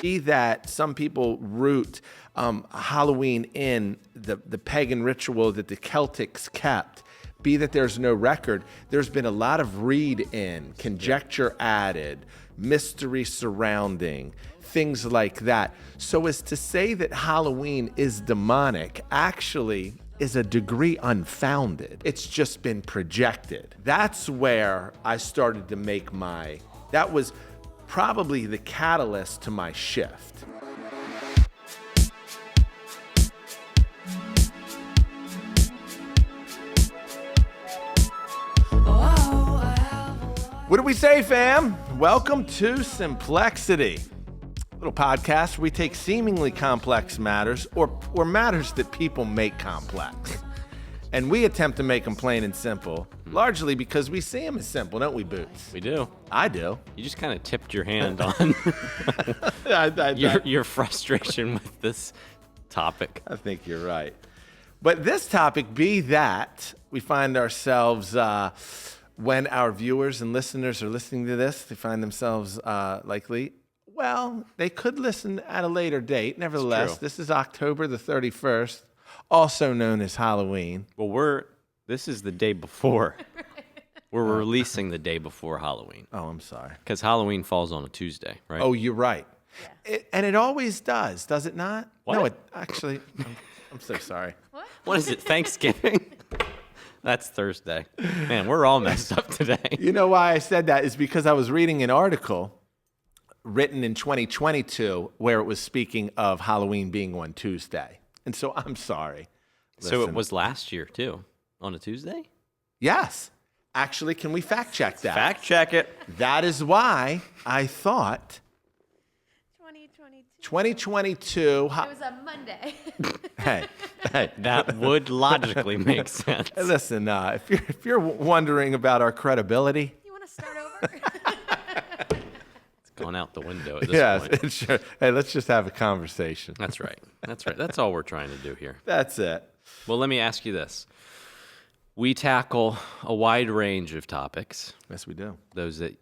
Be that some people root Halloween in the pagan ritual that the Celtics kept. Be that there's no record, there's been a lot of read in, conjecture added, mystery surrounding, things like that. So as to say that Halloween is demonic actually is a degree unfounded. It's just been projected. That's where I started to make that was probably the catalyst to my shift. What do we say, fam? Welcome to Simplexity, a little podcast where we take seemingly complex matters or matters that people make complex, and we attempt to make them plain and simple, largely because we see them as simple, don't we, Boots? We do. I do. You just kind of tipped your hand on your frustration with this topic. I think you're right. But this topic be that we find ourselves... when our viewers and listeners are listening to this, they find themselves likely, well, they could listen at a later date. Nevertheless, this is October the 31st, also known as Halloween. Well, this is the day before. We're releasing the day before Halloween. Oh, I'm sorry. Because Halloween falls on a Tuesday, right? Oh, you're right. Yeah. And it always does it not? What? No, it actually, I'm so sorry. What is it, Thanksgiving? That's Thursday. Man, we're all messed up today. You know why I said that is because I was reading an article written in 2022 where it was speaking of Halloween being on Tuesday. And so I'm sorry. So it was last year, too, on a Tuesday? Yes. Actually, can we fact check that? Fact check it. That is why I thought 2022. It was a Monday. Hey. That would logically make sense. Hey, listen, if you're wondering about our credibility, You want to start over? It's gone out the window at this point. Sure. Hey, let's just have a conversation. That's right. That's all we're trying to do here. That's it. Well, let me ask you this. We tackle a wide range of topics. Yes, we do. Those that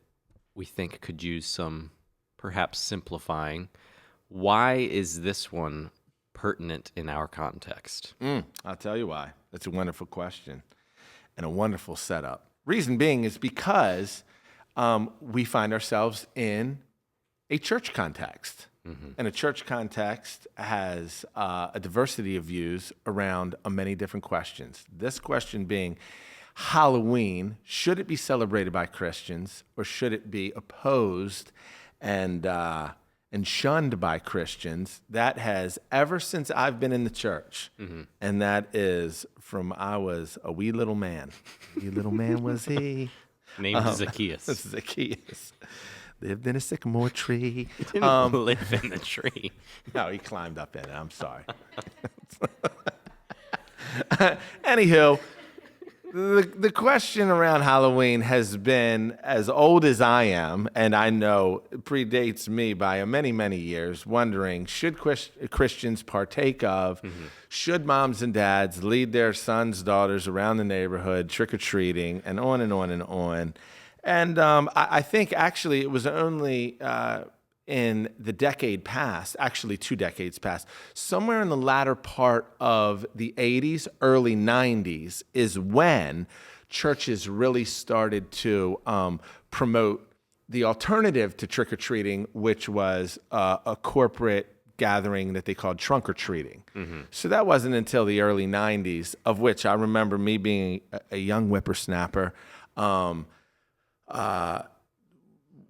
we think could use some perhaps simplifying. Why is this one pertinent in our context? I'll tell you why. That's a wonderful question and a wonderful setup. Reason being is because we find ourselves in a church context. Mm-hmm. And a church context has a diversity of views around many different questions. This question being, Halloween, should it be celebrated by Christians or should it be opposed and shunned by Christians? That has, ever since I've been in the church, and that is from I was a wee little man. Wee little man was he. Named Zacchaeus. Zacchaeus. Lived in a sycamore tree. He didn't live in the tree. No, he climbed up in it. I'm sorry. Anywho, the question around Halloween has been as old as I am, and I know it predates me by many, many years, wondering, should Christians partake of, should moms and dads lead their sons, daughters around the neighborhood trick-or-treating, and on and on and on. And I think actually it was only in the decade past, actually 2 decades past, somewhere in the latter part of the 80s, early 90s is when churches really started to promote the alternative to trick-or-treating, which was a corporate gathering that they called trunk-or-treating. Mm-hmm. So that wasn't until the early 90s, of which I remember me being a young whippersnapper,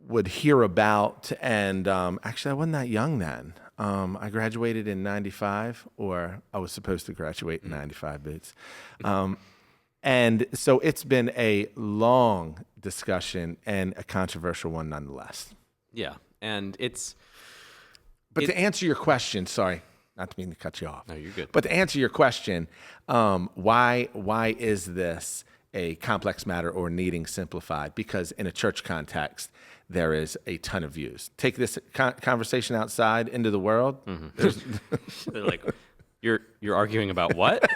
would hear about, and actually I wasn't that young then. I graduated in 95, or I was supposed to graduate in 95, Boots. And so it's been a long discussion and a controversial one nonetheless. Yeah, and it's... But to answer your question, sorry, not to mean to cut you off. No, you're good. But to answer your question, why is this a complex matter or needing simplified? Because in a church context, there is a ton of views. Take this conversation outside into the world. Mm-hmm. They're like, you're arguing about what?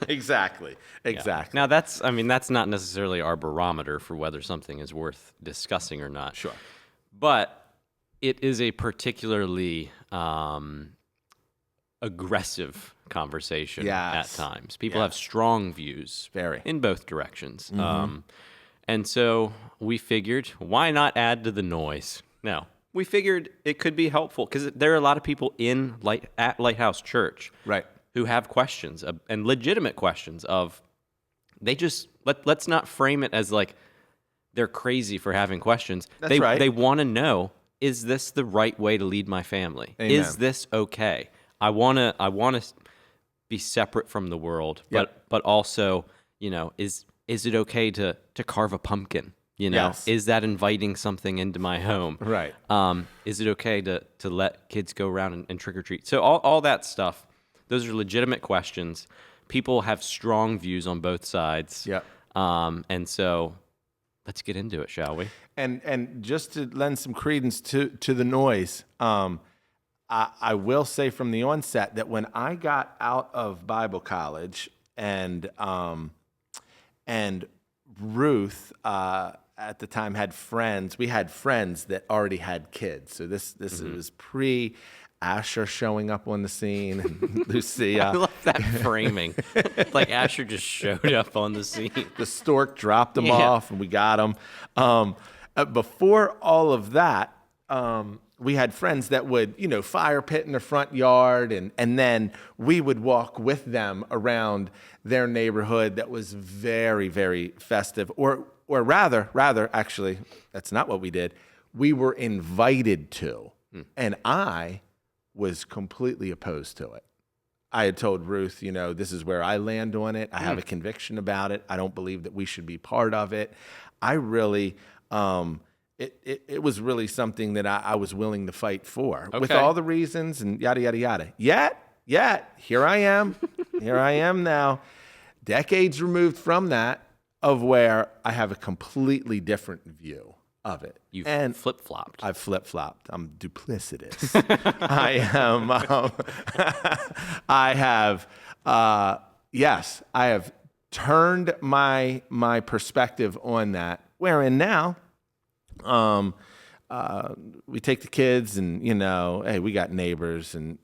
Exactly. Yeah. Now that's not necessarily our barometer for whether something is worth discussing or not. Sure. But it is a particularly aggressive conversation Yes. at times. People Yeah. have strong views Very. in both directions. And so we figured, why not add to the noise? No, we figured it could be helpful because there are a lot of people at Lighthouse Church Right. who have questions and legitimate questions of they just let's not frame it as like they're crazy for having questions. That's right. They want to know, is this the right way to lead my family? Amen. Is this okay? I want to be separate from the world, but also, is it okay to carve a pumpkin? Yes. Is that inviting something into my home? Right. Is it okay to let kids go around and trick or treat? So all that stuff, those are legitimate questions. People have strong views on both sides. Yep. And so let's get into it, shall we? And just to lend some credence to the noise, I will say from the onset that when I got out of Bible college and Ruth at the time had friends, we had friends that already had kids. So this was pre Asher showing up on the scene and Lucia. I love that framing. Like Asher just showed up on the scene. The stork dropped them off and we got them. Before all of that, we had friends that would, fire pit in their front yard, and then we would walk with them around their neighborhood that was very, very festive. Or rather, actually, that's not what we did. We were invited to, and I was completely opposed to it. I had told Ruth, this is where I land on it. I have a conviction about it. I don't believe that we should be part of it. I really... It was really something that I was willing to fight for with all the reasons and yada, yada, yada. Yet, here I am. Here I am now, decades removed from that, of where I have a completely different view of it. You've flip-flopped. I've flip-flopped. I'm duplicitous. I am. I have, yes, I have turned my perspective on that, wherein now, we take the kids and, hey, we got neighbors and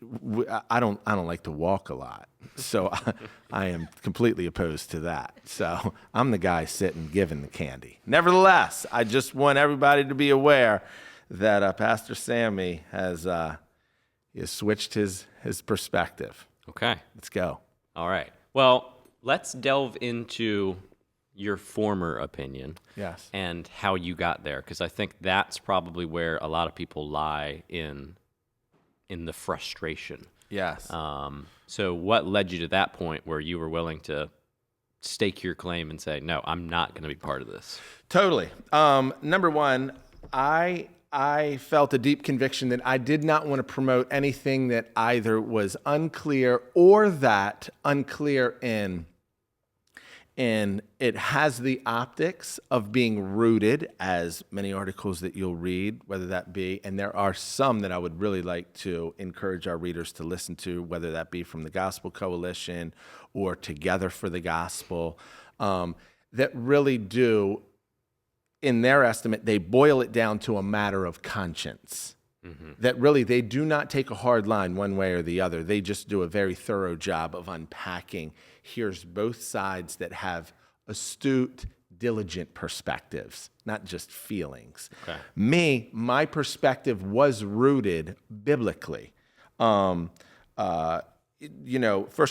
I don't like to walk a lot. So I am completely opposed to that. So I'm the guy sitting giving the candy. Nevertheless, I just want everybody to be aware that Pastor Sammy has switched his perspective. Okay. Let's go. All right. Well, let's delve into your former opinion. Yes. And how you got there, because I think that's probably where a lot of people lie in the frustration. Yes. So what led you to that point where you were willing to stake your claim and say, no, I'm not going to be part of this? Totally. Number one, I felt a deep conviction that I did not want to promote anything that either was unclear or that unclear in it has the optics of being rooted, as many articles that you'll read, whether that be, and there are some that I would really like to encourage our readers to listen to, whether that be from the Gospel Coalition or Together for the Gospel, that really do, in their estimate, they boil it down to a matter of conscience. Mm-hmm. That really, they do not take a hard line one way or the other. They just do a very thorough job of unpacking. Here's both sides that have astute, diligent perspectives, not just feelings. Okay. My perspective was rooted biblically. 1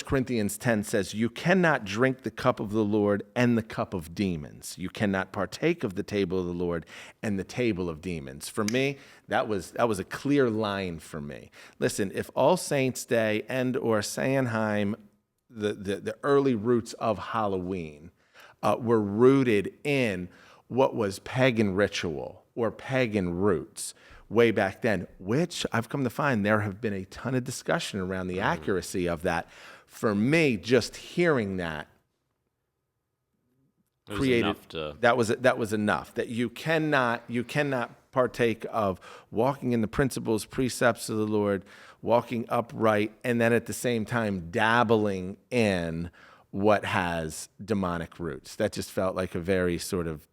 Corinthians 10 says, you cannot drink the cup of the Lord and the cup of demons. You cannot partake of the table of the Lord and the table of demons. For me, that was a clear line for me. Listen, if All Saints Day and or Samhain, the early roots of Halloween, were rooted in what was pagan ritual or pagan roots way back then, which I've come to find there have been a ton of discussion around the accuracy of that. For me, just hearing that that was enough. That you cannot partake of walking in the principles, precepts of the Lord, walking upright, and then at the same time dabbling in what has demonic roots. That just felt like a very sort of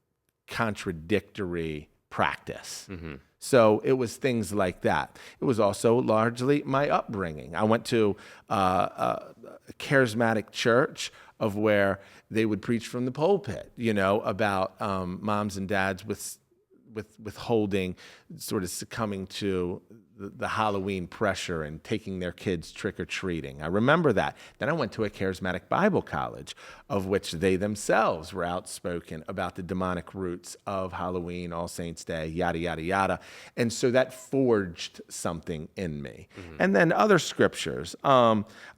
contradictory practice. Mm-hmm. So it was things like that. It was also largely my upbringing. I went to a charismatic church of where they would preach from the pulpit, about moms and dads withholding, sort of succumbing to the Halloween pressure and taking their kids trick-or-treating. I remember that. Then I went to a charismatic Bible college, of which they themselves were outspoken about the demonic roots of Halloween, All Saints' Day, yada, yada, yada. And so that forged something in me. Mm-hmm. And then other scriptures.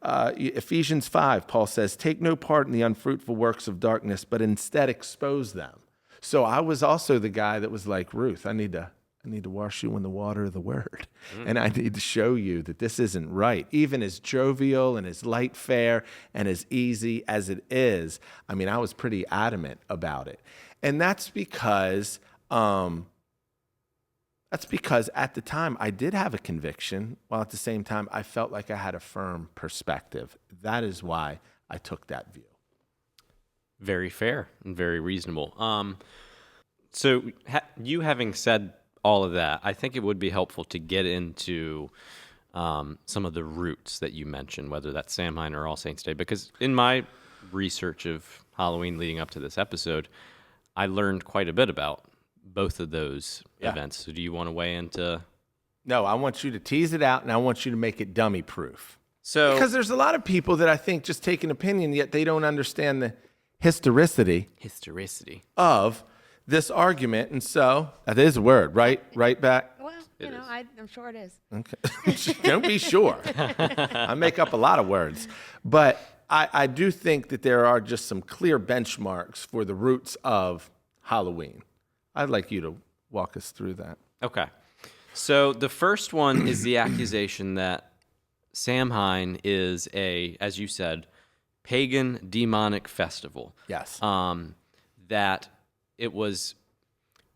Ephesians 5, Paul says, "Take no part in the unfruitful works of darkness, but instead expose them." So I was also the guy that was like, Ruth, I need to wash you in the water of the word. And I need to show you that this isn't right. Even as jovial and as light fare and as easy as it is, I mean, I was pretty adamant about it. And that's because at the time I did have a conviction, while at the same time I felt like I had a firm perspective. That is why I took that view. Very fair and very reasonable. So you having said all of that, I think it would be helpful to get into some of the roots that you mentioned, whether that's Samhain or All Saints' Day, because in my research of Halloween leading up to this episode, I learned quite a bit about both of those events. So do you want to weigh into? No, I want you to tease it out, and I want you to make it dummy-proof. So, because there's a lot of people that I think just take an opinion, yet they don't understand the historicity of this argument. And so that is a word, right? Right back? Well, I'm sure it is. Okay. Don't be sure. I make up a lot of words. But I do think that there are just some clear benchmarks for the roots of Halloween. I'd like you to walk us through that. Okay. So the first one is the accusation that Samhain is as you said, pagan demonic festival. Yes. That it was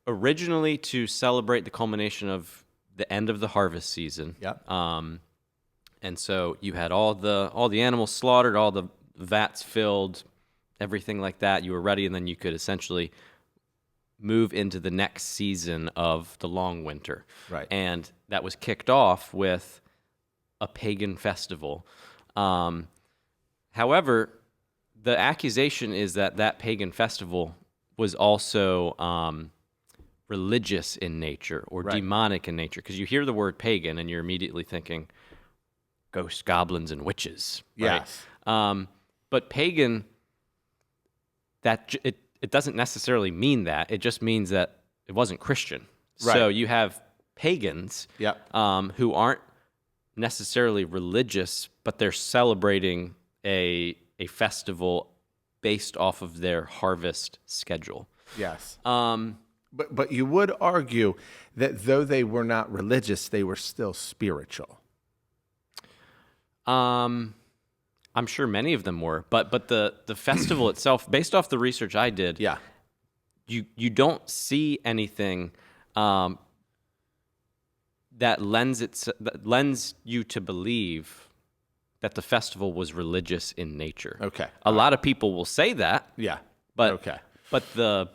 originally to celebrate the culmination of the end of the harvest season. Yep. And so you had all the animals slaughtered, all the vats filled, everything like that. You were ready, and then you could essentially move into the next season of the long winter. Right. And that was kicked off with a pagan festival. However, the accusation is that pagan festival was also religious in nature or demonic in nature, because you hear the word pagan and you're immediately thinking ghosts, goblins, and witches. Right? Yes. But pagan, it doesn't necessarily mean that. It just means that it wasn't Christian. Right. So you have pagans who aren't necessarily religious, but they're celebrating a festival based off of their harvest schedule. Yes. But you would argue that though they were not religious, they were still spiritual. I'm sure many of them were, but the festival itself, based off the research I did, you don't see anything that lends you to believe that the festival was religious in nature. Okay. A lot of people will say that. Yeah. But the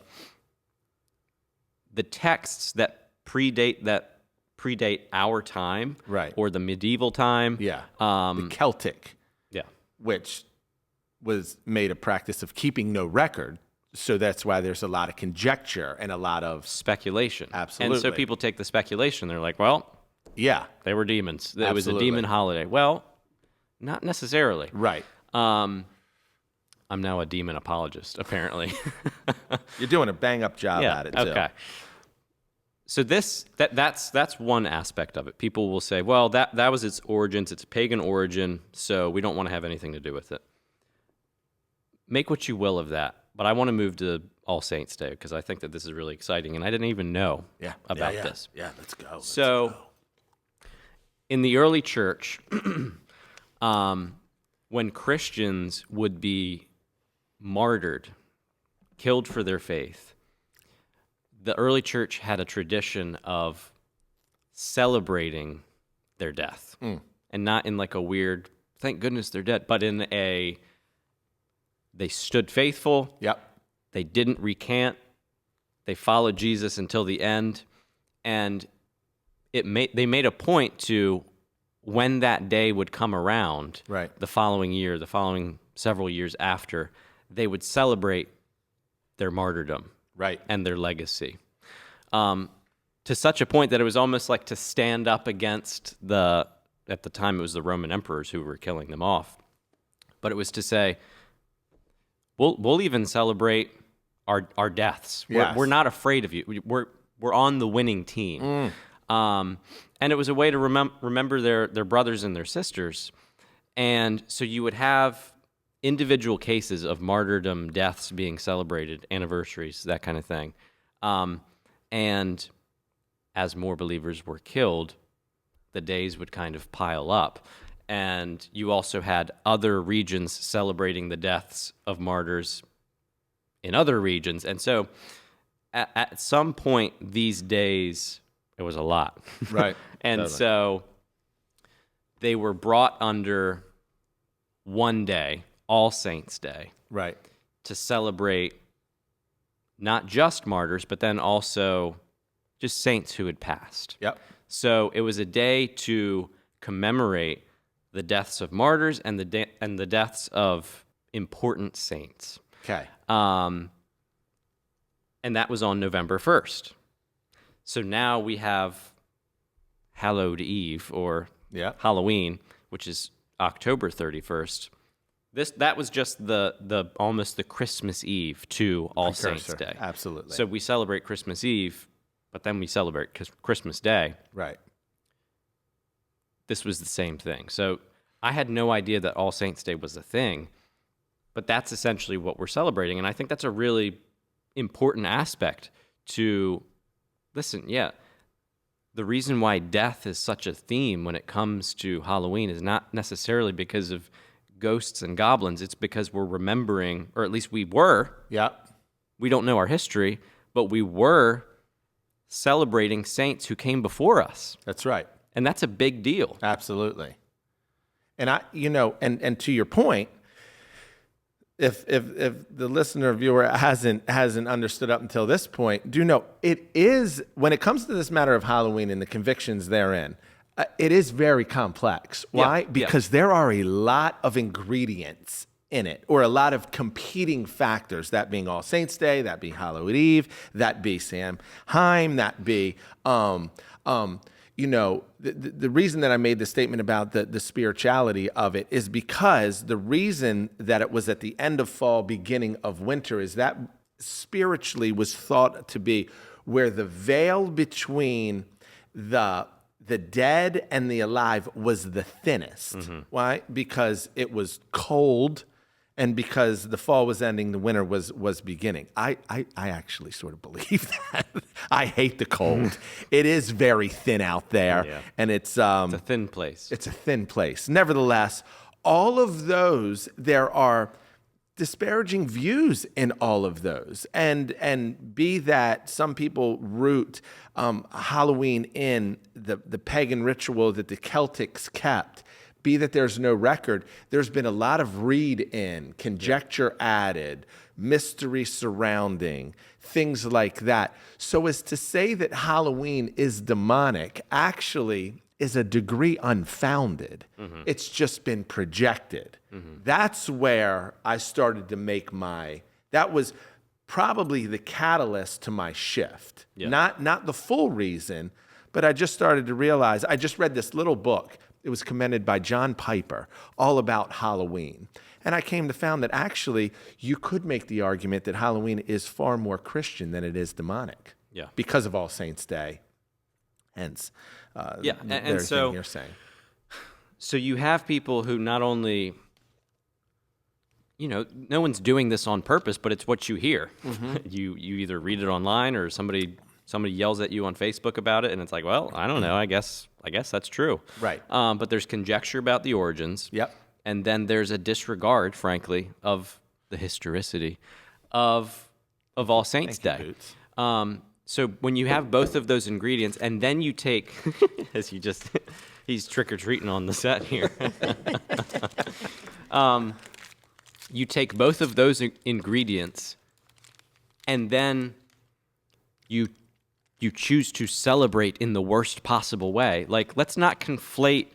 texts that predate our time, right, or the medieval time, the Celtic, which was made a practice of keeping no record. So that's why there's a lot of conjecture and a lot of speculation. Absolutely. And so people take the speculation. They're like, well, they were demons. It was a demon holiday. Well, not necessarily. Right. I'm now a demon apologist, apparently. You're doing a bang-up job at it, too. Okay. So that's one aspect of it. People will say, well, that was its origins. It's a pagan origin, so we don't want to have anything to do with it. Make what you will of that. But I want to move to All Saints' Day, because I think that this is really exciting, and I didn't even know about this. Yeah, let's go. In the early church, when Christians would be martyred, killed for their faith, the early church had a tradition of celebrating their death. And not in like a weird, thank goodness they're dead, but in they stood faithful. Yep. They didn't recant. They followed Jesus until the end. And they made a point to, when that day would come around, Right. the following year, the following several years after, they would celebrate their martyrdom, Right. and their legacy, to such a point that it was almost like to stand up against at the time it was the Roman emperors who were killing them off, but it was to say, we'll even celebrate our deaths. Yes. We're not afraid of you. We're on the winning team. And it was a way to remember their brothers and their sisters. And so you would have individual cases of martyrdom, deaths being celebrated, anniversaries, that kind of thing. And as more believers were killed, the days would kind of pile up. And you also had other regions celebrating the deaths of martyrs in other regions. And so at some point these days, it was a lot. Right. And Totally. so they were brought under one day, All Saints' Day, Right. to celebrate not just martyrs, but then also just saints who had passed. Yep. So it was a day to commemorate the deaths of martyrs and the deaths of important saints. Okay. And that was on November 1st. So now we have Hallowed Eve, or Yeah. Halloween, which is October 31st. That was just the almost the Christmas Eve to All Saints' Precursor. Day. Absolutely. So we celebrate Christmas Eve, but then we celebrate Christmas Day. Right. This was the same thing. So I had no idea that All Saints' Day was a thing, but that's essentially what we're celebrating. And I think that's a really important aspect to listen. Yeah, the reason why death is such a theme when it comes to Halloween is not necessarily because of ghosts and goblins. It's because we're remembering, or at least we were. Yep. We don't know our history, but we were celebrating saints who came before us. That's right. And that's a big deal. Absolutely. And and to your point, if the listener or viewer hasn't understood up until this point, do know it is, when it comes to this matter of Halloween and the convictions therein, it is very complex. Why? Yeah, Because there are a lot of ingredients in it, or a lot of competing factors, that being All Saints' Day, that be Halloween Eve, that be Samhain, that be the reason that I made the statement about the spirituality of it is because the reason that it was at the end of fall, beginning of winter, is that spiritually was thought to be where the veil between the dead and the alive was the thinnest. Mm-hmm. Why? Because it was cold, and because the fall was ending, the winter was beginning. I actually sort of believe that. I hate the cold. It is very thin out there, Yeah. and it's It's a thin place. it's a thin place. Nevertheless, all of those, there are disparaging views in all of those, and be that some people root Halloween in the pagan ritual that the Celtics kept, be that there's no record. There's been a lot of read in, conjecture added, mystery surrounding, things like that. So as to say that Halloween is demonic actually is a degree unfounded. Mm-hmm. It's just been projected. Mm-hmm. That's where I started to make that was probably the catalyst to my shift. Yeah. Not the full reason, but I just started to realize, I just read this little book. It was commended by John Piper, all about Halloween. And I came to find that actually you could make the argument that Halloween is far more Christian than it is demonic. Yeah. Because of All Saints' Day. Hence, and so you're saying. So you have people who not only, no one's doing this on purpose, but it's what you hear. Mm-hmm. You either read it online, or somebody yells at you on Facebook about it, and it's like, well, I don't know. I guess that's true. Right. But there's conjecture about the origins. Yep. And then there's a disregard, frankly, of the historicity of All Saints' Thank Day. you, Boots. So when you have both of those ingredients, and then you take, as he's trick-or-treating on the set here. You take both of those ingredients, and then you you choose to celebrate in the worst possible way. Like, let's not conflate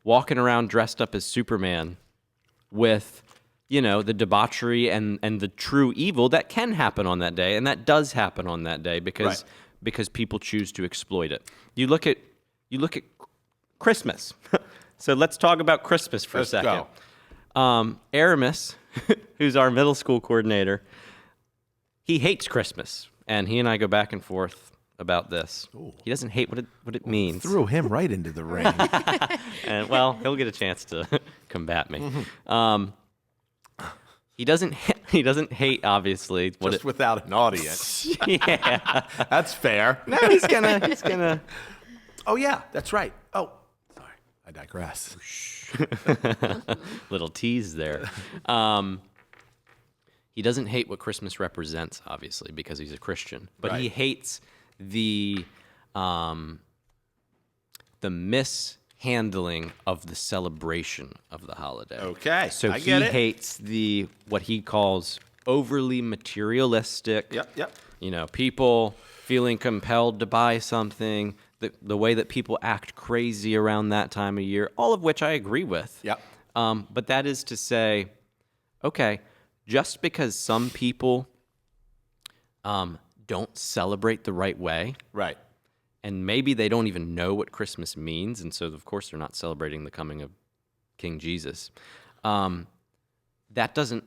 walking around dressed up as Superman with, the debauchery and the true evil that can happen on that day, and that does happen on that day because people choose to exploit it. You look at Christmas. So let's talk about Christmas for a second. Aramis, who's our middle school coordinator, he hates Christmas, and he and I go back and forth about this. Ooh. He doesn't hate what it means. Threw him right into the ring. And he'll get a chance to combat me. Mm-hmm. He doesn't hate, obviously. Just without an audience. Yeah. That's fair. No, he's gonna. Oh, yeah, that's right. Oh, sorry. I digress. Little tease there. He doesn't hate what Christmas represents, obviously, because he's a Christian. But he hates the mishandling of the celebration of the holiday. Okay, so he hates what he calls overly materialistic. Yep. People feeling compelled to buy something, the way that people act crazy around that time of year, all of which I agree with. Yep. But that is to say, okay, just because some people don't celebrate the right way, right, and maybe they don't even know what Christmas means, and so of course they're not celebrating the coming of King Jesus, that doesn't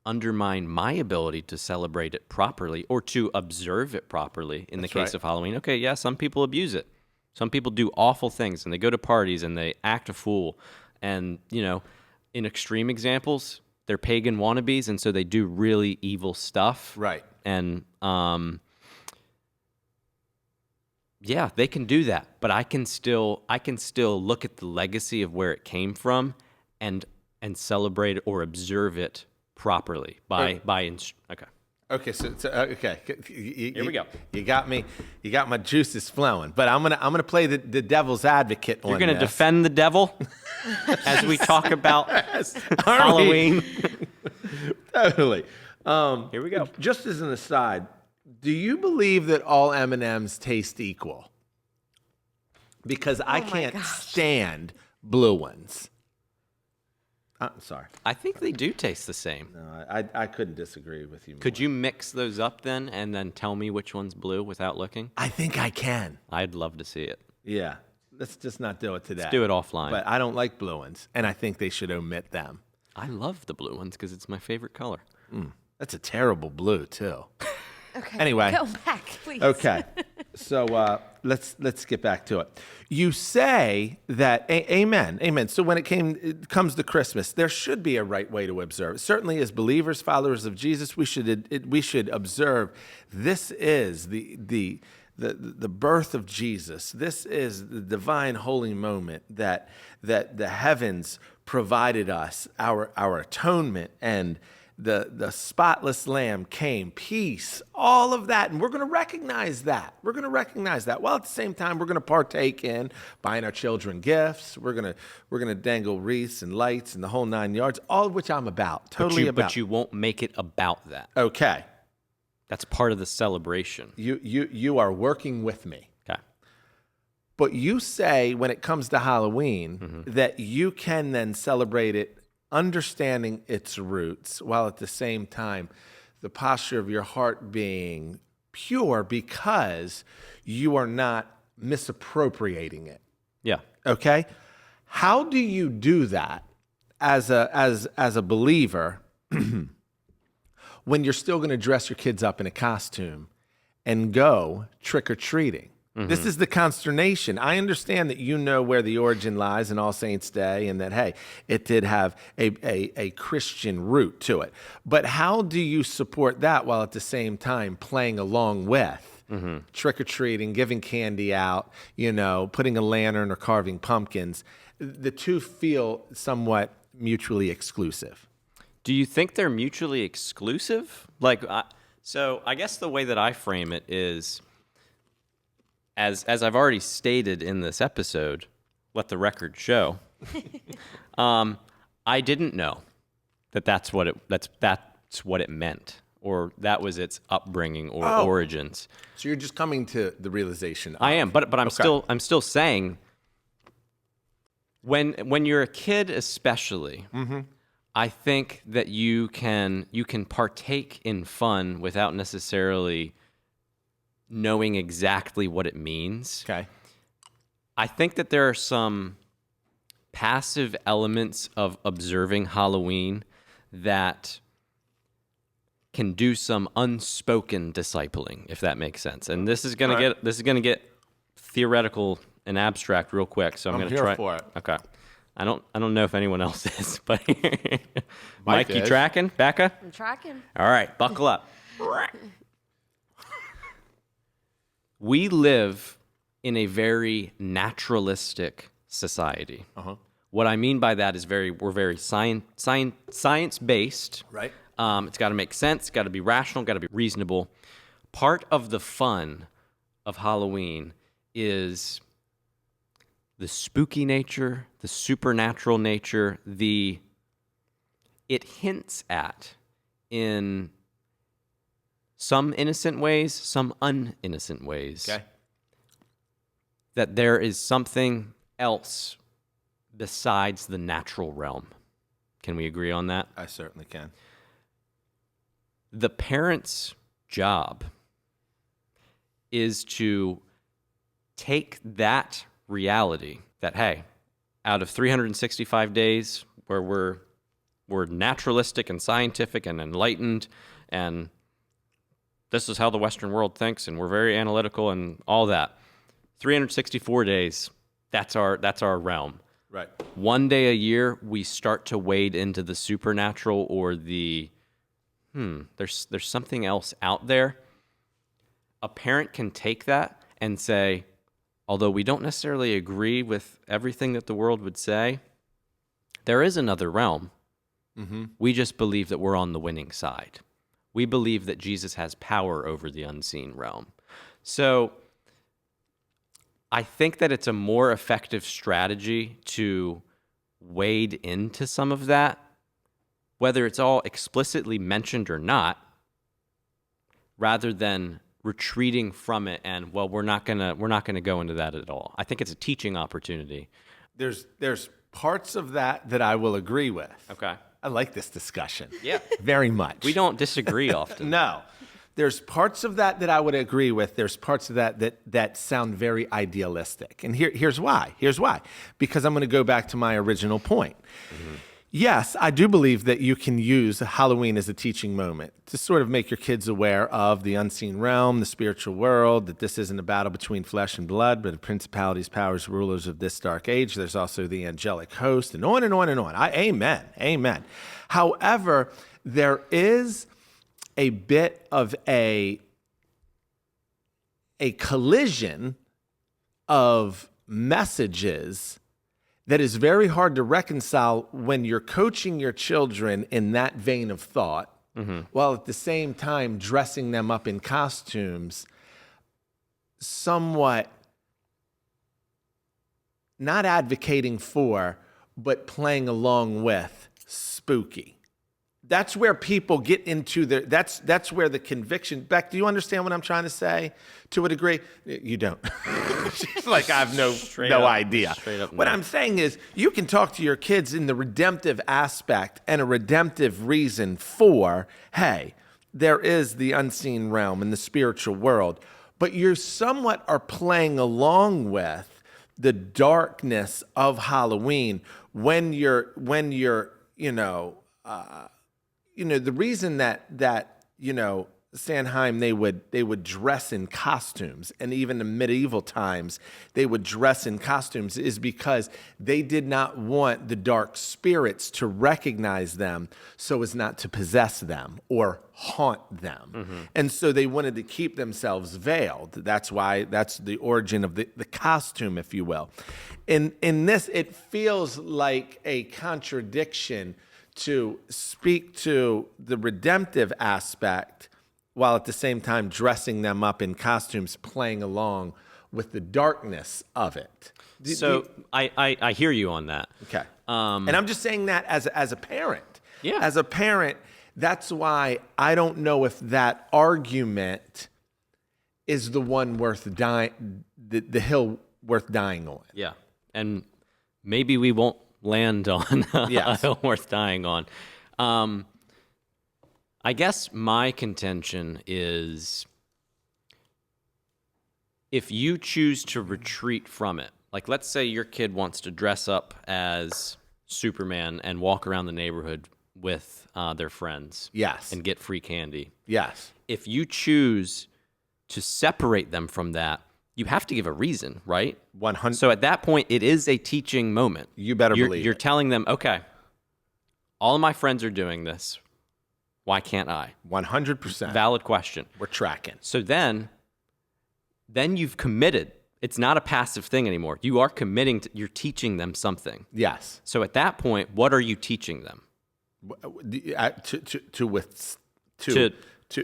undermine my ability to celebrate it properly or to observe it properly in the case of Halloween. Okay, yeah, some people abuse it. Some people do awful things, and they go to parties, and they act a fool. And, in extreme examples, they're pagan wannabes, and so they do really evil stuff. Right. And, yeah, they can do that. But I can still look at the legacy of where it came from and celebrate it or observe it properly Okay, so okay. Here we go. You got me. You got my juices flowing. But I'm gonna play the devil's advocate on this. You're gonna defend the devil as we talk about Halloween. Totally. Here we go. Just as an aside, do you believe that all M&Ms taste equal? Because I can't stand blue ones. I'm sorry. I think they do taste the same. No, I couldn't disagree with you more. Could you mix those up then and then tell me which one's blue without looking? I think I can. I'd love to see it. Yeah. Let's just not do it today. Let's do it offline. But I don't like blue ones, and I think they should omit them. I love the blue ones because it's my favorite color. That's a terrible blue, too. Okay. Anyway. Go back, please. Okay. So let's get back to it. You say that, amen. So when it comes to Christmas, there should be a right way to observe. Certainly, as believers, followers of Jesus, we should observe. This is the birth of Jesus. This is the divine holy moment that the heavens provided us, our atonement, and the spotless lamb came, peace, all of that. And we're going to recognize that. While at the same time, we're going to partake in buying our children gifts. We're going to dangle wreaths and lights and the whole 9 yards, all of which I'm about, totally about. But you won't make it about that. Okay. That's part of the celebration. You are working with me. Okay. But you say when it comes to Halloween that you can then celebrate it understanding its roots, while at the same time, the posture of your heart being pure because you are not misappropriating it. Yeah. Okay? How do you do that as a believer when you're still going to dress your kids up in a costume and go trick-or-treating? This is the consternation. I understand that you know where the origin lies in All Saints' Day and that, hey, it did have a Christian root to it. But how do you support that while at the same time playing along with trick-or-treating, giving candy out, putting a lantern or carving pumpkins? The two feel somewhat mutually exclusive. Do you think they're mutually exclusive? So I guess the way that I frame it is, as I've already stated in this episode, let the record show, I didn't know that's what it meant, or that was its upbringing or Oh. origins. So you're just coming to the realization. I am, but I'm still saying when you're a kid especially, I think that you can partake in fun without necessarily knowing exactly what it means. Okay. I think that there are some passive elements of observing Halloween that can do some unspoken discipling, if that makes sense. And this is gonna get theoretical and abstract real quick. So I'm gonna here try. for it. Okay. I don't know if anyone else is, but Mike you is. tracking, Becca? I'm tracking. All right, buckle up. We live in a very naturalistic society. What I mean by that is we're very science-based. Right. It's got to make sense, got to be rational, got to be reasonable. Part of the fun of Halloween is the spooky nature, the supernatural nature, it hints at in some innocent ways, some uninnocent ways. Okay. That there is something else besides the natural realm. Can we agree on that? I certainly can. The parent's job is to take that reality that, hey, out of 365 days where we're naturalistic and scientific and enlightened, and this is how the Western world thinks, and we're very analytical and all that. 364 days, that's our realm. Right. One day a year, we start to wade into the supernatural or there's something else out there. A parent can take that and say, although we don't necessarily agree with everything that the world would say, there is another realm. We just believe that we're on the winning side. We believe that Jesus has power over the unseen realm. So I think that it's a more effective strategy to wade into some of that, whether it's all explicitly mentioned or not, rather than retreating from it and, well, we're not gonna go into that at all. I think it's a teaching opportunity. There's parts of that I will agree with. Okay. I like this discussion. Yeah. Very much. We don't disagree often. No. There's parts of that I would agree with. There's parts of that sound very idealistic. And here's why. Because I'm going to go back to my original point. Yes, I do believe that you can use Halloween as a teaching moment to sort of make your kids aware of the unseen realm, the spiritual world, that this isn't a battle between flesh and blood, but the principalities, powers, rulers of this dark age. There's also the angelic host, and on and on and on. Amen. However, there is a bit of a collision of messages that is very hard to reconcile when you're coaching your children in that vein of thought, while at the same time dressing them up in costumes, somewhat not advocating for, but playing along with spooky. That's where people get into that's where the conviction. Beck, do you understand what I'm trying to say to a degree? You don't. She's like, I have no idea. What I'm saying is you can talk to your kids in the redemptive aspect and a redemptive reason for, hey, there is the unseen realm and the spiritual world, but you somewhat are playing along with the darkness of Halloween when you're the reason that Sanheim, they would dress in costumes, and even in medieval times they would dress in costumes, is because they did not want the dark spirits to recognize them so as not to possess them or haunt them. And so they wanted to keep themselves veiled. That's the origin of the costume, if you will. In this, it feels like a contradiction to speak to the redemptive aspect while at the same time dressing them up in costumes, playing along with the darkness of it. I hear you on that. Okay. And I'm just saying that as a parent. Yeah. As a parent, That's why I don't know if that argument is the one worth dying, the hill worth dying on. Yeah. And maybe we won't land on a Yes. hill worth dying on. I guess my contention is if you choose to retreat from it, like let's say your kid wants to dress up as Superman and walk around the neighborhood with their friends. Yes. And get free candy. Yes. If you choose to separate them from that, you have to give a reason, right? 100. So at that point, it is a teaching moment. You better believe You're it. telling them, okay, all of my friends are doing this. Why can't I? 100%. Valid question. We're tracking. So then you've committed. It's not a passive thing anymore. You are committing to, you're teaching them something. Yes. So at that point, what are you teaching them?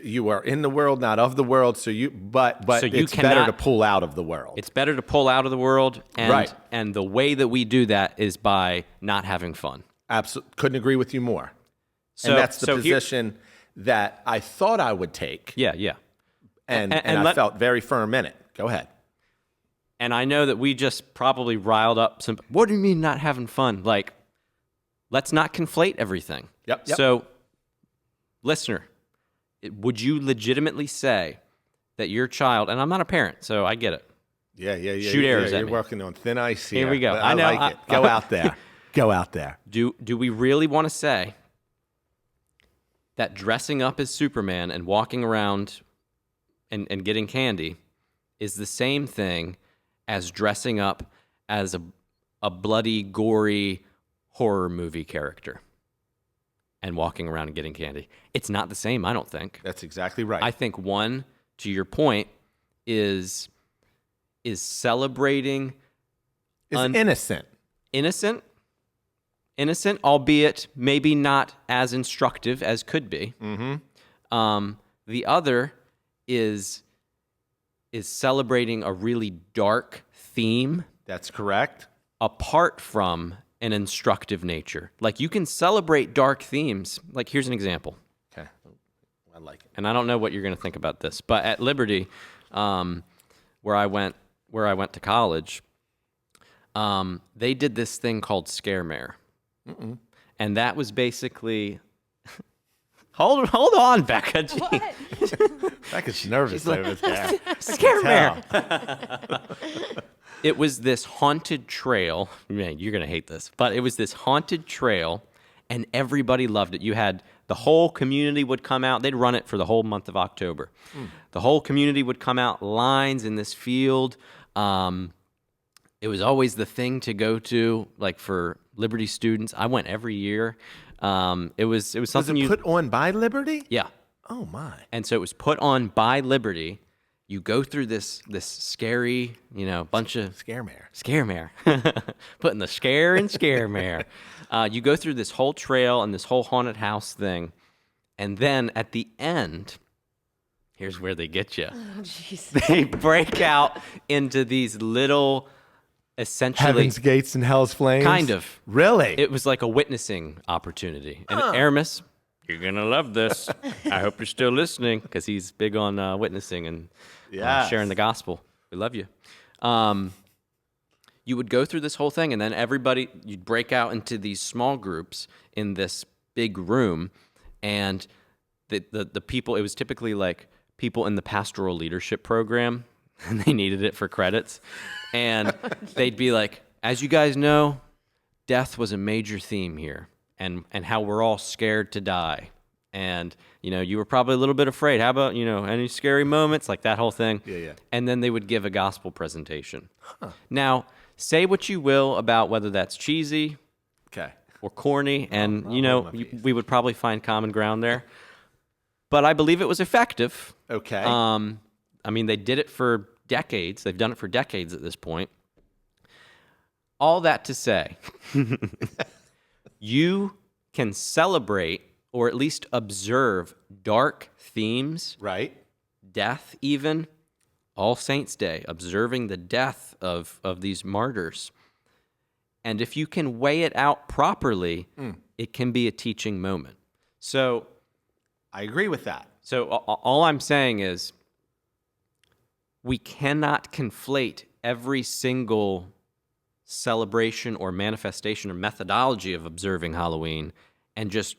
You are in the world, not of the world. So you, but So you it's better to pull out of the world. It's better to pull out of the world, and Right. and the way that we do that is by not having fun. Absolutely, couldn't agree with you more. So And that's the so here- position that I thought I would take, yeah. and and I let- felt very firm in it. Go ahead. And I know that we just probably riled up some. What do you mean not having fun? Like, let's not conflate everything. Yep. So, listener, would you legitimately say that your child, and I'm not a parent, so I get it. Yeah. Shoot arrows at You're me. working on thin ice here. Here we go. But I know, like it. Go out there. Go out there. Do we really want to say that dressing up as Superman and walking around and getting candy is the same thing as dressing up as a bloody, gory horror movie character and walking around and getting candy? It's not the same, I don't think. That's exactly right. I think one, to your point, is celebrating it's innocent. innocent, albeit maybe not as instructive as could be. Mm-hmm. The other is celebrating a really dark theme That's correct. apart from an instructive nature. Like you can celebrate dark themes. Like here's an example. Okay. I like it. And I don't know what you're going to think about this, but at Liberty, where I went to college, they did this thing called Scaremare, and that was basically. Hold on, Becca. Becca's nervous over there. Scaremare. It was this haunted trail. Man, you're gonna hate this, but it was this haunted trail, and everybody loved it. You had the whole community would come out. They'd run it for the whole month of October. The whole community would come out, lines in this field. It was always the thing to go to, like for Liberty students. I went every year. It was Was something it put on by Liberty? yeah. Oh my. And so it was put on by Liberty. You go through this scary, bunch of Scaremare. putting the scare in Scaremare. You go through this whole trail and this whole haunted house thing, and then at the end, here's where they get you. Oh, jeez. They break out into these little, essentially, Heaven's Gates and Hell's Flames? kind of. Really? It was like a witnessing opportunity. And Aramis, you're going to love this. I hope you're still listening because he's big on witnessing and Yes. sharing the gospel. We love you. You would go through this whole thing, and then you'd break out into these small groups in this big room, and the people, it was typically like people in the pastoral leadership program, and they needed it for credits, and they'd be like, as you guys know, death was a major theme here, and how we're all scared to die. And, you were probably a little bit afraid. How about, any scary moments? Like that whole thing. Yeah. And then they would give a gospel presentation. Now, say what you will about whether that's cheesy Okay. or corny, and, hold my peace. we would probably find common ground there. But I believe it was effective. Okay. They did it for decades. They've done it for decades at this point. All that to say, you can celebrate or at least observe dark themes, right. death even, All Saints Day, observing the death of these martyrs. And if you can weigh it out properly, it can be a teaching moment. So I agree with that. So all I'm saying is we cannot conflate every single celebration or manifestation or methodology of observing Halloween and just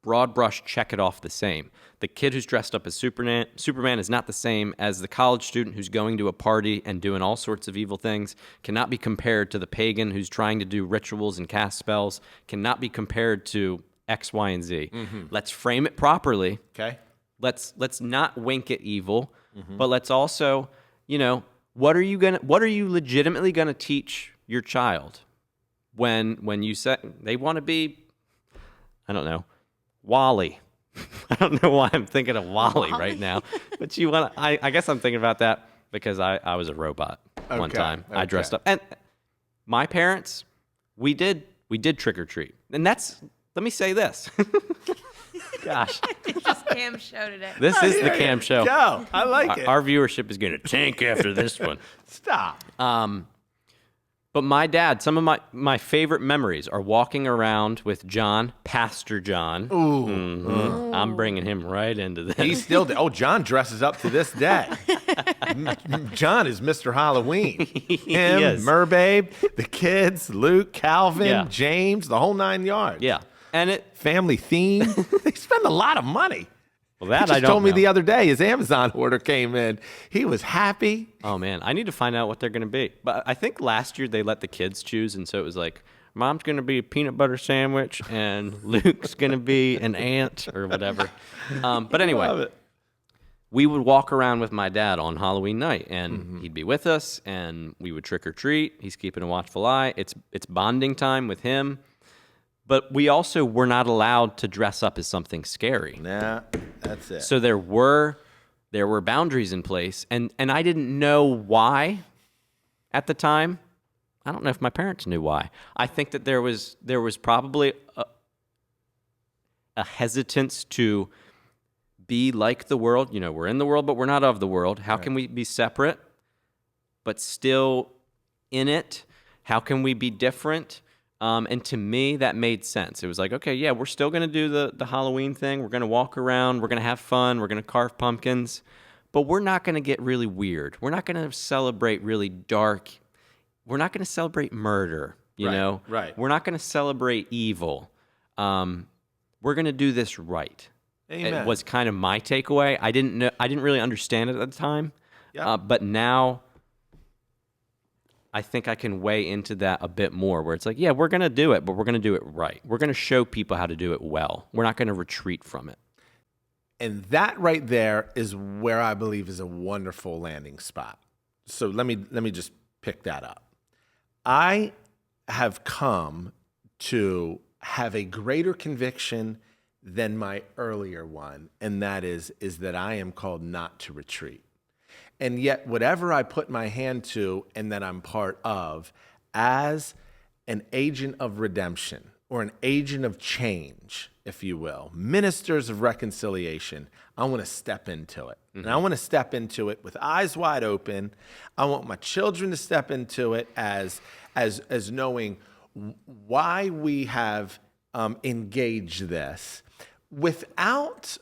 broad brush check it off the same. The kid who's dressed up as Superman is not the same as the college student who's going to a party and doing all sorts of evil things, cannot be compared to the pagan who's trying to do rituals and cast spells, cannot be compared to X, Y, and Z. Let's frame it properly. Okay. Let's not wink at evil, but let's also, what are you legitimately gonna teach your child when you say they want to be, I don't know, Wally. I don't know why I'm thinking of Wally right now, but I guess I'm thinking about that because I was a robot one time. I dressed up, and my parents, we did trick or treat, and let me say this. Gosh. It's just Cam's show today. This is the Cam show. Go. I like it. Our viewership is going to tank after this one. Stop. But my dad, some of my favorite memories are walking around with John, Pastor John. Ooh. I'm bringing him right into this. He's still. John dresses up to this day. John is Mr. Halloween. Him, is. Merbabe, the kids, Luke, Calvin, Yeah. James, the whole 9 yards. Yeah. And Family theme. They spend a lot of money. well, He that just I don't told me know. the other day his Amazon order came in. He was happy. Oh, man. I need to find out what they're going to be. But I think last year they let the kids choose, and so it was like, Mom's going to be a peanut butter sandwich, and Luke's going to be an ant or whatever. But anyway. Love it. We would walk around with my dad on Halloween night, and he'd be with us, and we would trick or treat. He's keeping a watchful eye. It's bonding time with him. But we also were not allowed to dress up as something scary. Nah, that's it. So there were boundaries in place, and I didn't know why at the time. I don't know if my parents knew why. I think that there was probably a hesitance to be like the world. We're in the world, but we're not of the world. How can we be separate, but still in it? How can we be different? And to me, that made sense. It was like, okay, yeah, we're still going to do the Halloween thing. We're going to walk around. We're going to have fun. We're going to carve pumpkins. But we're not going to get really weird. We're not going to celebrate really dark. We're not going to celebrate murder, you know? Right. We're not going to celebrate evil. We're going to do this right. Amen. It was kind of my takeaway. I didn't really understand it at the time. Yeah. But now I think I can weigh into that a bit more, where it's like, yeah, we're going to do it, but we're going to do it right. We're going to show people how to do it well. We're not going to retreat from it. And that right there is where I believe is a wonderful landing spot. So let me just pick that up. I have come to have a greater conviction than my earlier one, and that is that I am called not to retreat. And yet, whatever I put my hand to and that I'm part of, as an agent of redemption or an agent of change, if you will, ministers of reconciliation, I want to step into it. And I want to step into it with eyes wide open. I want my children to step into it as knowing why we have engaged this, without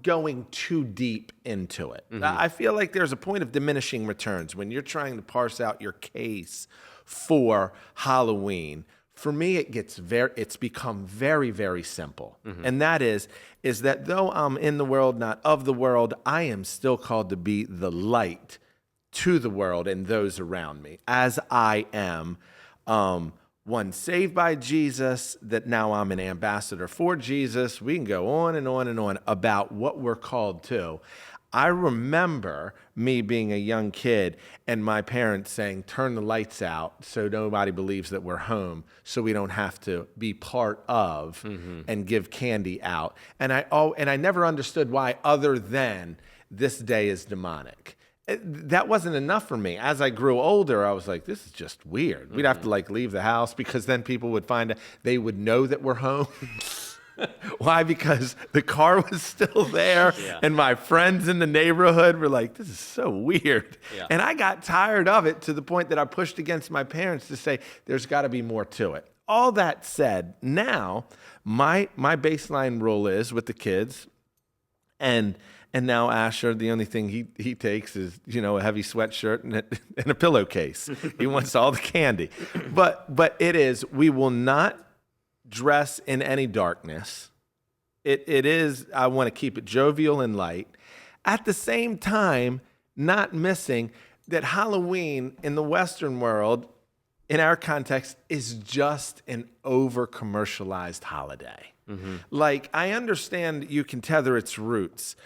going too deep into it. I feel like there's a point of diminishing returns when you're trying to parse out your case for Halloween. For me, it's become very, very simple. And that is that though I'm in the world, not of the world, I am still called to be the light to the world and those around me, as I am one saved by Jesus, that now I'm an ambassador for Jesus. We can go on and on and on about what we're called to. I remember me being a young kid and my parents saying, turn the lights out so nobody believes that we're home, so we don't have to be part of and give candy out. And I never understood why, other than this day is demonic. That wasn't enough for me. As I grew older, I was like, this is just weird. We'd have to leave the house because then people would find out, they would know that we're home. Why? Because the car was still there and my friends in the neighborhood were like, this is so weird. And I got tired of it to the point that I pushed against my parents to say, there's got to be more to it. all that said, now my baseline rule is with the kids, and now Asher, the only thing he takes is, a heavy sweatshirt and a pillowcase. He wants all the candy. But it is, we will not dress in any darkness. It is, I want to keep it jovial and light. At the same time, not missing that Halloween in the Western world, in our context, is just an over-commercialized holiday. Mm-hmm. Like, I understand you can tether its roots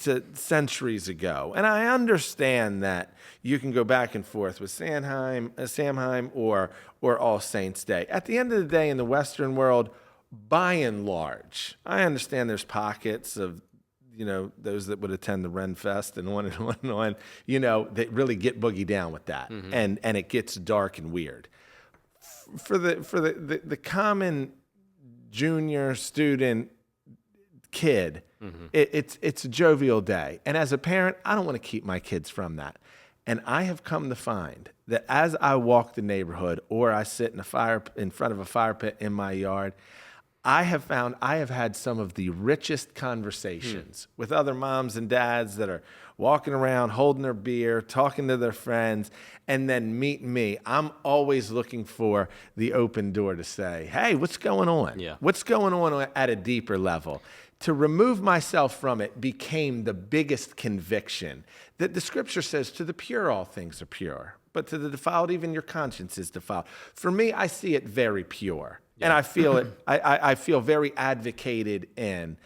to centuries ago. And I understand that you can go back and forth with Samhain or All Saints Day. At the end of the day, in the Western world, by and large, I understand there's pockets of, those that would attend the Ren Fest and on and on and on, that really get boogie down with that. Mm-hmm. And it gets dark and weird. For the common junior student kid, mm-hmm. it's a jovial day. And as a parent, I don't want to keep my kids from that. And I have come to find that as I walk the neighborhood or I sit in front of a fire pit in my yard, I have found I have had some of the richest conversations with other moms and dads that are walking around, holding their beer, talking to their friends, and then meet me. I'm always looking for the open door to say, hey, what's going on? Yeah. What's going on at a deeper level? To remove myself from it became the biggest conviction that the scripture says, to the pure, all things are pure, but to the defiled, even your conscience is defiled. For me, I see it very pure. Yeah. And I feel it. I feel very advocated in.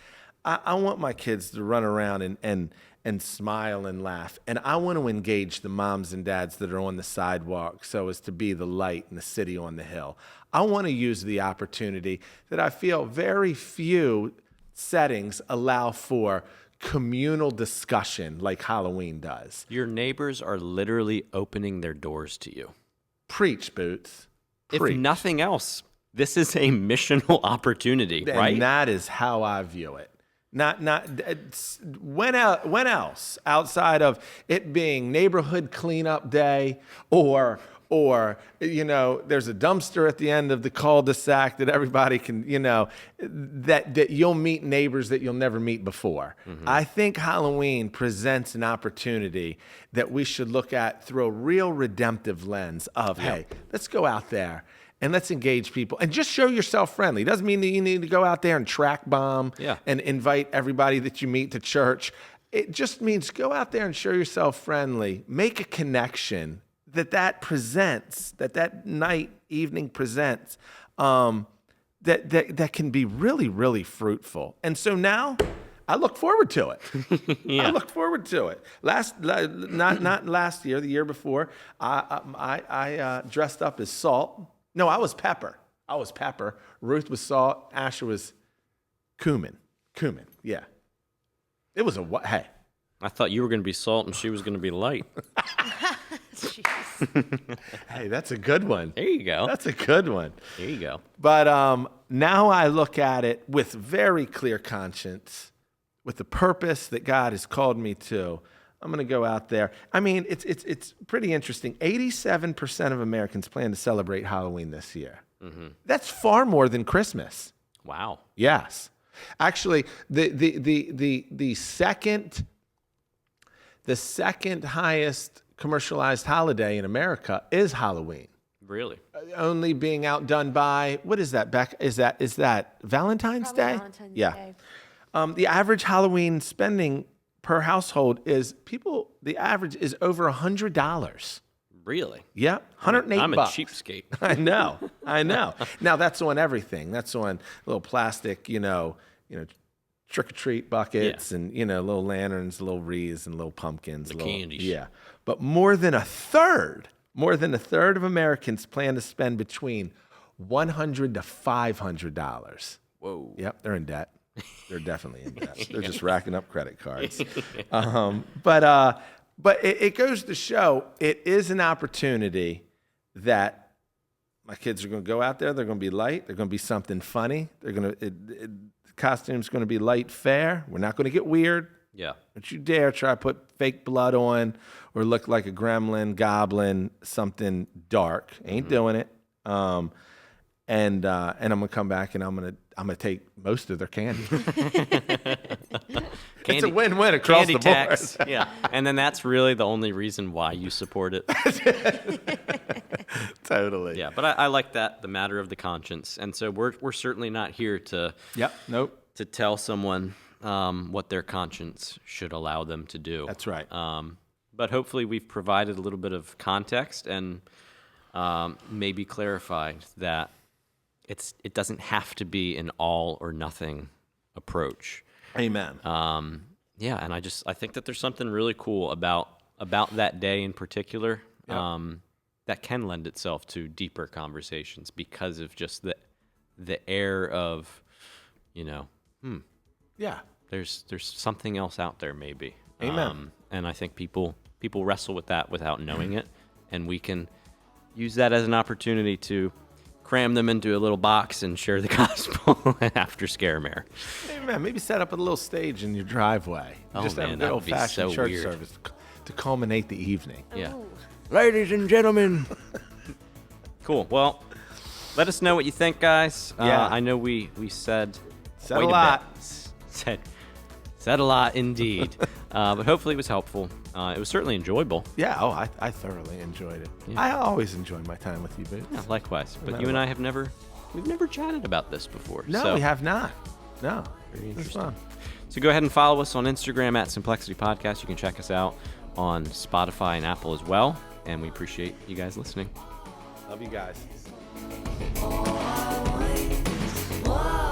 I want my kids to run around and smile and laugh. And I want to engage the moms and dads that are on the sidewalk so as to be the light in the city on the hill. I want to use the opportunity that I feel very few settings allow for communal discussion like Halloween does. Your neighbors are literally opening their doors to you. Preach, Boots. Preach. If nothing else, this is a missional opportunity, right? And that is how I view it. When else outside of it being neighborhood cleanup day or there's a dumpster at the end of the cul-de-sac that everybody can, that you'll meet neighbors that you'll never meet before. Mm-hmm. I think Halloween presents an opportunity that we should look at through a real redemptive lens of, hey, let's go out there and let's engage people and just show yourself friendly. Doesn't mean that you need to go out there and track bomb and invite everybody that you meet to church. It just means go out there and show yourself friendly, make a connection that presents, that night, evening presents, that can be really, really fruitful. And so now I look forward to it. I look forward to it. Not last year, the year before, I dressed up as Salt. No, I was Pepper. Ruth was Salt. Asher was cumin. Yeah. It was hey. I thought you were going to be Salt and she was going to be Light. Hey, that's a good one. There you go. That's a good one. There you go. But now I look at it with very clear conscience, with the purpose that God has called me to. I'm going to go out there. I mean, it's pretty interesting. 87% of Americans plan to celebrate Halloween this year. Mm-hmm. That's far more than Christmas. Wow. Yes. Actually, the second highest commercialized holiday in America is Halloween. Really? Only being outdone by, what is that, Beck? Is that Valentine's Probably Day? Valentine's Day. Yeah. The average Halloween spending per household the average is over $100. Really? Yeah, $108. I'm a cheapskate. I know. Now that's on everything. That's on little plastic, trick-or-treat buckets and, little lanterns, little wreaths and little pumpkins. The candies. Yeah. But more than a third of Americans plan to spend between $100 to $500. Whoa. Yep, they're in debt. They're definitely in debt. They're just racking up credit cards. But it goes to show it is an opportunity that my kids are going to go out there. They're going to be light. They're going to be something funny. The costume's going to be light fare. We're not going to get weird. Yeah. Don't you dare try to put fake blood on or look like a gremlin, goblin, something dark. Ain't doing it. and I'm gonna come back and I'm gonna take most of their candy. It's a win-win across candy the board. tax. Yeah, and then that's really the only reason why you support it. Totally. Yeah, but I like that, the matter of the conscience, and so we're certainly not here to Yep. Nope. to tell someone what their conscience should allow them to do. That's right. But hopefully we've provided a little bit of context and maybe clarified that it doesn't have to be an all or nothing approach. Amen. Yeah, and I think that there's something really cool about that day in particular. Yep. That can lend itself to deeper conversations because of just the air of, Yeah. there's something else out there maybe. Amen. And I think people wrestle with that without knowing it, and we can use that as an opportunity to cram them into a little box and share the gospel after Scaramere. Amen. Maybe set up a little stage in your driveway. Oh, Just have man, a that good would be old-fashioned so church weird. service to culminate the evening. Yeah. Ooh. Ladies and gentlemen. Cool. Well, let us know what you think, guys. Yeah. I know we said Said quite a lot. bit. Said a lot indeed. But hopefully it was helpful. It was certainly enjoyable. Yeah. Oh, I thoroughly enjoyed it. Yeah. I always enjoy my time with you, Boots. Yeah, likewise. But matter you and what. I we've never chatted about this before. No, so. we have not. No. Very It's interesting. fun. So go ahead and follow us on Instagram at Simplexity Podcast. You can check us out on Spotify and Apple as well. And we appreciate you guys listening. Love you guys. Whoa.